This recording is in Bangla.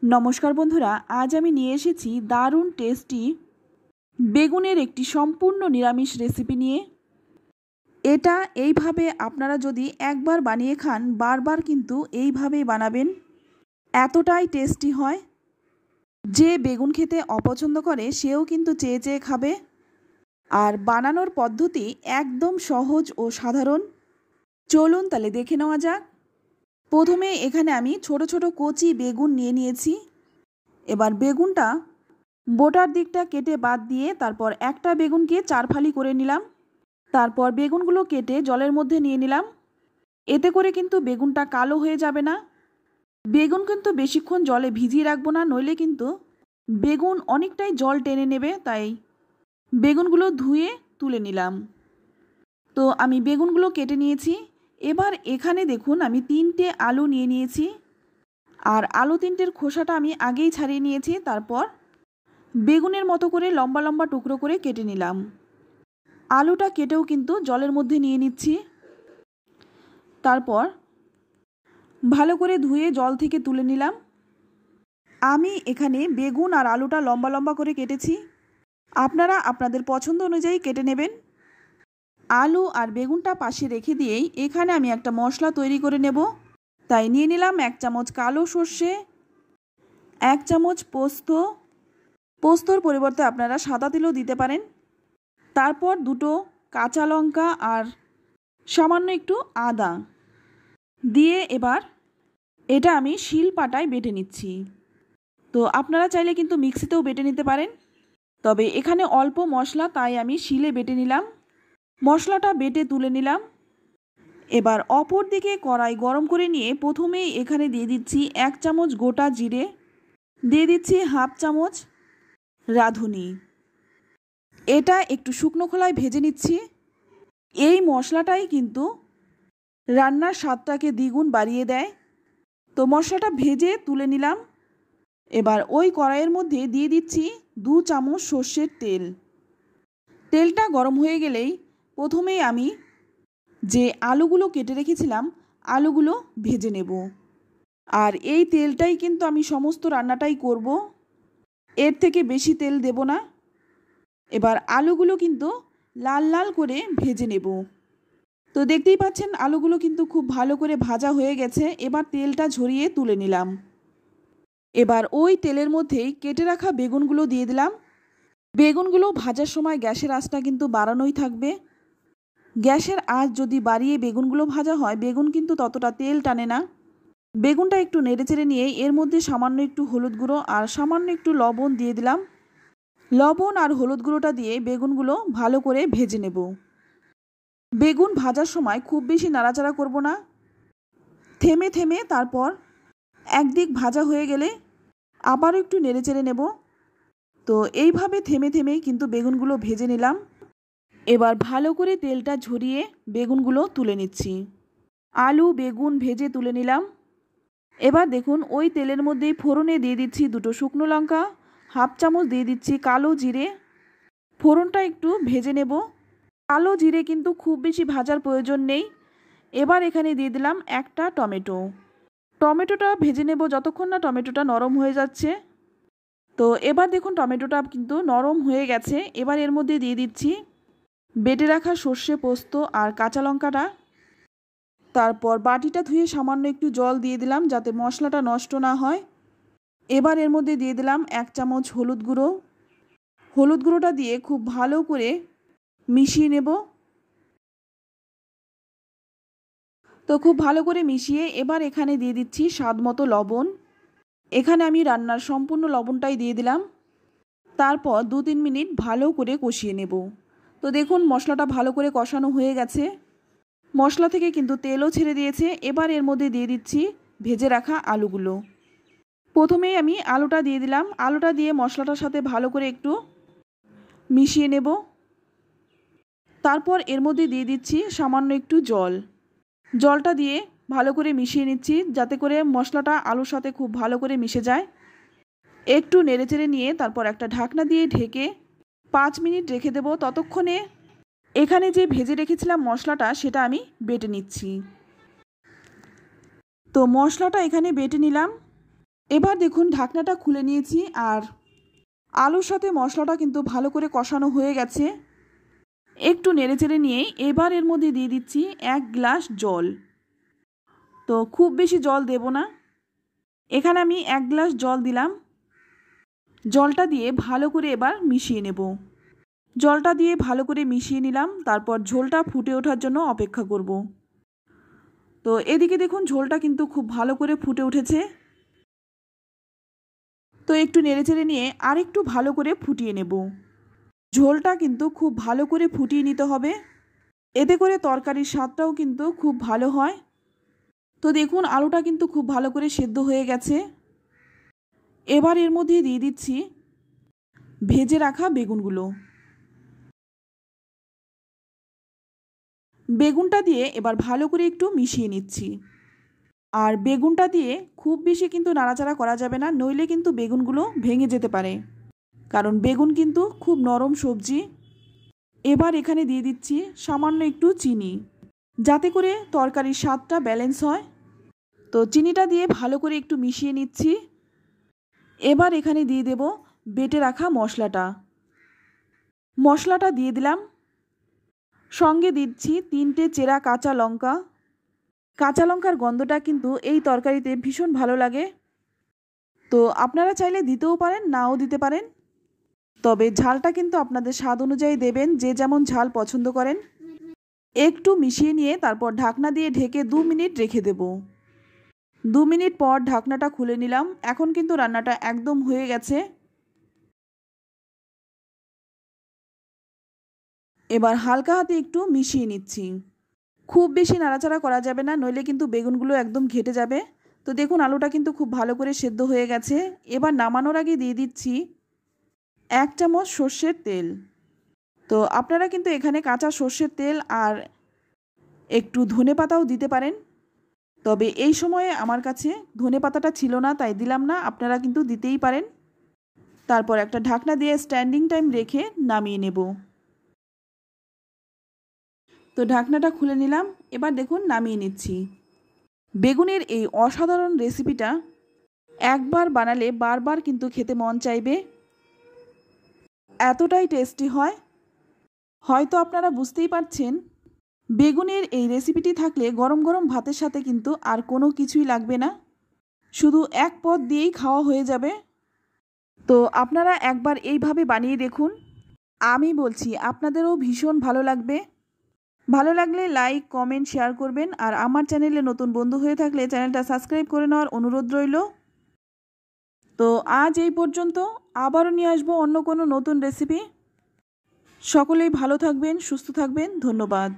নমস্কার বন্ধুরা, আজ আমি নিয়ে এসেছি দারুণ টেস্টি বেগুনের একটি সম্পূর্ণ নিরামিষ রেসিপি নিয়ে। এটা এইভাবে আপনারা যদি একবার বানিয়ে খান, বারবার কিন্তু এইভাবেই বানাবেন, এতটাই টেস্টি হয়। যে বেগুন খেতে অপছন্দ করে সেও কিন্তু চেয়ে চেয়ে খাবে। আর বানানোর পদ্ধতি একদম সহজ ও সাধারণ। চলুন তাহলে দেখে নেওয়া যাক। প্রথমে এখানে আমি ছোট ছোট কচি বেগুন নিয়ে নিয়েছি। এবার বেগুনটা বোটার দিকটা কেটে বাদ দিয়ে তারপর একটা বেগুনকে 4 ফালি করে নিলাম। তারপর বেগুনগুলো কেটে জলের মধ্যে নিয়ে নিলাম। এতে করে কিন্তু বেগুনটা কালো হয়ে যাবে না। বেগুন কিন্তু বেশিক্ষণ জলে ভিজিয়ে রাখবো না, নইলে কিন্তু বেগুন অনেকটাই জল টেনে নেবে। তাই বেগুনগুলো ধুয়ে তুলে নিলাম। তো আমি বেগুনগুলো কেটে নিয়েছি। এবার এখানে দেখুন আমি 3টে আলু নিয়ে নিয়েছি। আর আলু 3টের খোসাটা আমি আগেই ছাড়িয়ে নিয়েছি। তারপর বেগুনের মতো করে লম্বা লম্বা টুকরো করে কেটে নিলাম। আলুটা কেটেও কিন্তু জলের মধ্যে নিয়ে নিচ্ছি। তারপর ভালো করে ধুয়ে জল থেকে তুলে নিলাম। আমি এখানে বেগুন আর আলুটা লম্বা লম্বা করে কেটেছি, আপনারা আপনাদের পছন্দ অনুযায়ী কেটে নেবেন। আলু আর বেগুনটা পাশে রেখে দিয়েই এখানে আমি একটা মশলা তৈরি করে নেব। তাই নিয়ে নিলাম 1 চামচ কালো সর্ষে, 1 চামচ পোস্ত, পোস্তর পরিবর্তে আপনারা সাদা তিলও দিতে পারেন। তারপর 2টো কাঁচা লঙ্কা আর সামান্য একটু আদা দিয়ে এবার এটা আমি শিলপাটায় বেটে নিচ্ছি। তো আপনারা চাইলে কিন্তু মিক্সিতেও বেটে নিতে পারেন, তবে এখানে অল্প মশলা তাই আমি শিলে বেটে নিলাম। মশলাটা বেটে তুলে নিলাম। এবার অপর দিকে কড়াই গরম করে নিয়ে প্রথমেই এখানে দিয়ে দিচ্ছি 1 চামচ গোটা জিরে, দিয়ে দিচ্ছি 1/2 চামচ রাঁধুনি। এটা একটু শুকনো খোলায় ভেজে নিচ্ছি। এই মশলাটাই কিন্তু রান্নার স্বাদটাকে দ্বিগুণ বাড়িয়ে দেয়। তো মশলাটা ভেজে তুলে নিলাম। এবার ওই কড়াইয়ের মধ্যে দিয়ে দিচ্ছি 2 চামচ সর্ষের তেল। তেলটা গরম হয়ে গেলেই প্রথমেই আমি যে আলুগুলো কেটে রেখেছিলাম আলুগুলো ভেজে নেব। আর এই তেলটাই কিন্তু আমি সমস্ত রান্নাটাই করব, এর থেকে বেশি তেল দেব না। এবার আলুগুলো কিন্তু লাল লাল করে ভেজে নেব। তো দেখতেই পাচ্ছেন আলুগুলো কিন্তু খুব ভালো করে ভাজা হয়ে গেছে। এবার তেলটা ঝরিয়ে তুলে নিলাম। এবার ওই তেলের মধ্যেই কেটে রাখা বেগুনগুলো দিয়ে দিলাম। বেগুনগুলো ভাজার সময় গ্যাসের আঁচটা কিন্তু বাড়ানোই থাকবে। গ্যাসের আঁচ যদি বাড়িয়ে বেগুনগুলো ভাজা হয়, বেগুন কিন্তু ততটা তেল টানে না। বেগুনটা একটু নেড়েচেড়ে নিয়ে এর মধ্যে সামান্য একটু হলুদ গুঁড়ো আর সামান্য একটু লবণ দিয়ে দিলাম। লবণ আর হলুদ গুঁড়োটা দিয়ে বেগুনগুলো ভালো করে ভেজে নেব। বেগুন ভাজার সময় খুব বেশি নাড়াচাড়া করব না, থেমে থেমে তারপর একদিক ভাজা হয়ে গেলে আবারও একটু নেড়েচেড়ে নেব। তো এইভাবে থেমে থেমেই কিন্তু বেগুনগুলো ভেজে নিলাম। এবার ভালো করে তেলটা ঝরিয়ে বেগুনগুলো তুলে নিচ্ছি। আলু বেগুন ভেজে তুলে নিলাম। এবার দেখুন ওই তেলের মধ্যেই ফোড়নে দিয়ে দিচ্ছি 2টো শুকনো লঙ্কা, 1/2 চামচ দিয়ে দিচ্ছি কালো জিরে। ফোড়নটা একটু ভেজে নেব। কালো জিরে কিন্তু খুব বেশি ভাজার প্রয়োজন নেই। এবার এখানে দিয়ে দিলাম একটা টমেটো। টমেটোটা ভেজে নেব যতক্ষণ না টমেটোটা নরম হয়ে যাচ্ছে। তো এবার দেখুন টমেটোটা কিন্তু নরম হয়ে গেছে। এবার এর মধ্যে দিয়ে দিচ্ছি বেটে রাখা সর্ষে পোস্ত আর কাঁচা লঙ্কাটা। তারপর বাটিটা ধুয়ে সামান্য একটু জল দিয়ে দিলাম যাতে মশলাটা নষ্ট না হয়। এবার এর মধ্যে দিয়ে দিলাম 1 চামচ হলুদ গুঁড়ো। হলুদ গুঁড়োটা দিয়ে খুব ভালো করে মিশিয়ে নেব। তো খুব ভালো করে মিশিয়ে এবার এখানে দিয়ে দিচ্ছি স্বাদ মতো লবণ। এখানে আমি রান্নার সম্পূর্ণ লবণটাই দিয়ে দিলাম। তারপর 2-3 মিনিট ভালো করে কষিয়ে নেব। তো দেখুন মশলাটা ভালো করে কষানো হয়ে গেছে। মশলা থেকে কিন্তু তেলও ছেড়ে দিয়েছে। এবার এর মধ্যে দিয়ে দিচ্ছি ভেজে রাখা আলুগুলো। প্রথমেই আমি আলুটা দিয়ে দিলাম। আলুটা দিয়ে মশলাটার সাথে ভালো করে একটু মিশিয়ে নেব। তারপর এর মধ্যে দিয়ে দিচ্ছি সামান্য একটু জল। জলটা দিয়ে ভালো করে মিশিয়ে নিচ্ছি যাতে করে মশলাটা আলুর সাথে খুব ভালো করে মিশে যায়। একটু নেড়েচেড়ে নিয়ে তারপর একটা ঢাকনা দিয়ে ঢেকে 5 মিনিট রেখে দেব। ততক্ষণে এখানে যে ভেজে রেখেছিলাম মশলাটা সেটা আমি বেটে নিচ্ছি। তো মশলাটা এখানে বেটে নিলাম। এবার দেখুন ঢাকনাটা খুলে নিয়েছি আর আলুর সাথে মশলাটা কিন্তু ভালো করে কষানো হয়ে গেছে। একটু নেড়েচেড়ে নিয়ে এবার এর মধ্যে দিয়ে দিচ্ছি 1 গ্লাস জল। তো খুব বেশি জল দেব না, এখানে আমি 1 গ্লাস জল দিলাম। জলটা দিয়ে ভালো করে এবার মিশিয়ে নেব। জলটা দিয়ে ভালো করে মিশিয়ে নিলাম, তারপর ঝোলটা ফুটে ওঠার জন্য অপেক্ষা করব। তো এদিকে দেখুন ঝোলটা কিন্তু খুব ভালো করে ফুটে উঠেছে। তো একটু নেড়েচেড়ে নিয়ে আরেকটু ভালো করে ফুটিয়ে নেব। ঝোলটা কিন্তু খুব ভালো করে ফুটিয়ে নিতে হবে, এতে করে তরকারির স্বাদটাও কিন্তু খুব ভালো হয়। তো দেখুন আলুটা কিন্তু খুব ভালো করে সেদ্ধ হয়ে গেছে। এবার এর মধ্যে দিয়ে দিচ্ছি ভেজে রাখা বেগুনগুলো। বেগুনটা দিয়ে এবার ভালো করে একটু মিশিয়ে নিচ্ছি। আর বেগুনটা দিয়ে খুব বেশি কিন্তু নাড়াচাড়া করা যাবে না, নইলে কিন্তু বেগুনগুলো ভেঙে যেতে পারে, কারণ বেগুন কিন্তু খুব নরম সবজি। এবার এখানে দিয়ে দিচ্ছি সামান্য একটু চিনি, যাতে করে তরকারির স্বাদটা ব্যালেন্স হয়। তো চিনিটা দিয়ে ভালো করে একটু মিশিয়ে নিচ্ছি। এবার এখানে দিয়ে দেব বেটে রাখা মশলাটা। মশলাটা দিয়ে দিলাম, সঙ্গে দিচ্ছি 3টে চেরা কাঁচা লঙ্কা। কাঁচা লঙ্কার গন্ধটা কিন্তু এই তরকারিতে ভীষণ ভালো লাগে। তো আপনারা চাইলে দিতেও পারেন, নাও দিতে পারেন, তবে ঝালটা কিন্তু আপনাদের স্বাদ অনুযায়ী দেবেন, যে যেমন ঝাল পছন্দ করেন। একটু মিশিয়ে নিয়ে তারপর ঢাকনা দিয়ে ঢেকে 2 মিনিট রেখে দেব। 2 মিনিট পর ঢাকনাটা খুলে নিলাম। এখন কিন্তু রান্নাটা একদম হয়ে গেছে। এবার হালকা হাতে একটু মিশিয়ে নিচ্ছি। খুব বেশি নাড়াচাড়া করা যাবে না, নইলে কিন্তু বেগুনগুলো একদম ঘেটে যাবে। তো দেখুন আলুটা কিন্তু খুব ভালো করে সেদ্ধ হয়ে গেছে। এবার নামানোর আগে দিয়ে দিচ্ছি 1 চামচ সর্ষের তেল। তো আপনারা কিন্তু এখানে কাঁচা সর্ষের তেল আর একটু ধনেপাতাও দিতে পারেন, তবে এই সময়ে আমার কাছে ধনেপাতাটা ছিল না, তাই দিলাম না। আপনারা কিন্তু দিতেই পারেন। তারপর একটা ঢাকনা দিয়ে স্ট্যান্ডিং টাইম রেখে নামিয়ে নেব। তো ঢাকনাটা খুলে নিলাম। এবার দেখুন নামিয়ে নিচ্ছি। বেগুনের এই অসাধারণ রেসিপিটা একবার বানালে বারবার কিন্তু খেতে মন চাইবে, এতটাই টেস্টি হয়। হয়তো আপনারা বুঝতেই পারছেন, বেগুনের এই রেসিপিটি থাকলে গরম গরম ভাতের সাথে কিন্তু আর কোনো কিছুই লাগবে না, শুধু এক পদ দিয়েই খাওয়া হয়ে যাবে। তো আপনারা একবার এইভাবে বানিয়ে দেখুন, আমি বলছি আপনাদেরও ভীষণ ভালো লাগবে। ভালো লাগলে লাইক, কমেন্ট, শেয়ার করবেন। আর আমার চ্যানেলে নতুন বন্ধু হয়ে থাকলে চ্যানেলটা সাবস্ক্রাইব করে নেওয়ার অনুরোধ রইল। তো আজ এই পর্যন্ত, আবারও নিয়ে আসবো অন্য কোনো নতুন রেসিপি। সকলেই ভালো থাকবেন, সুস্থ থাকবেন। ধন্যবাদ।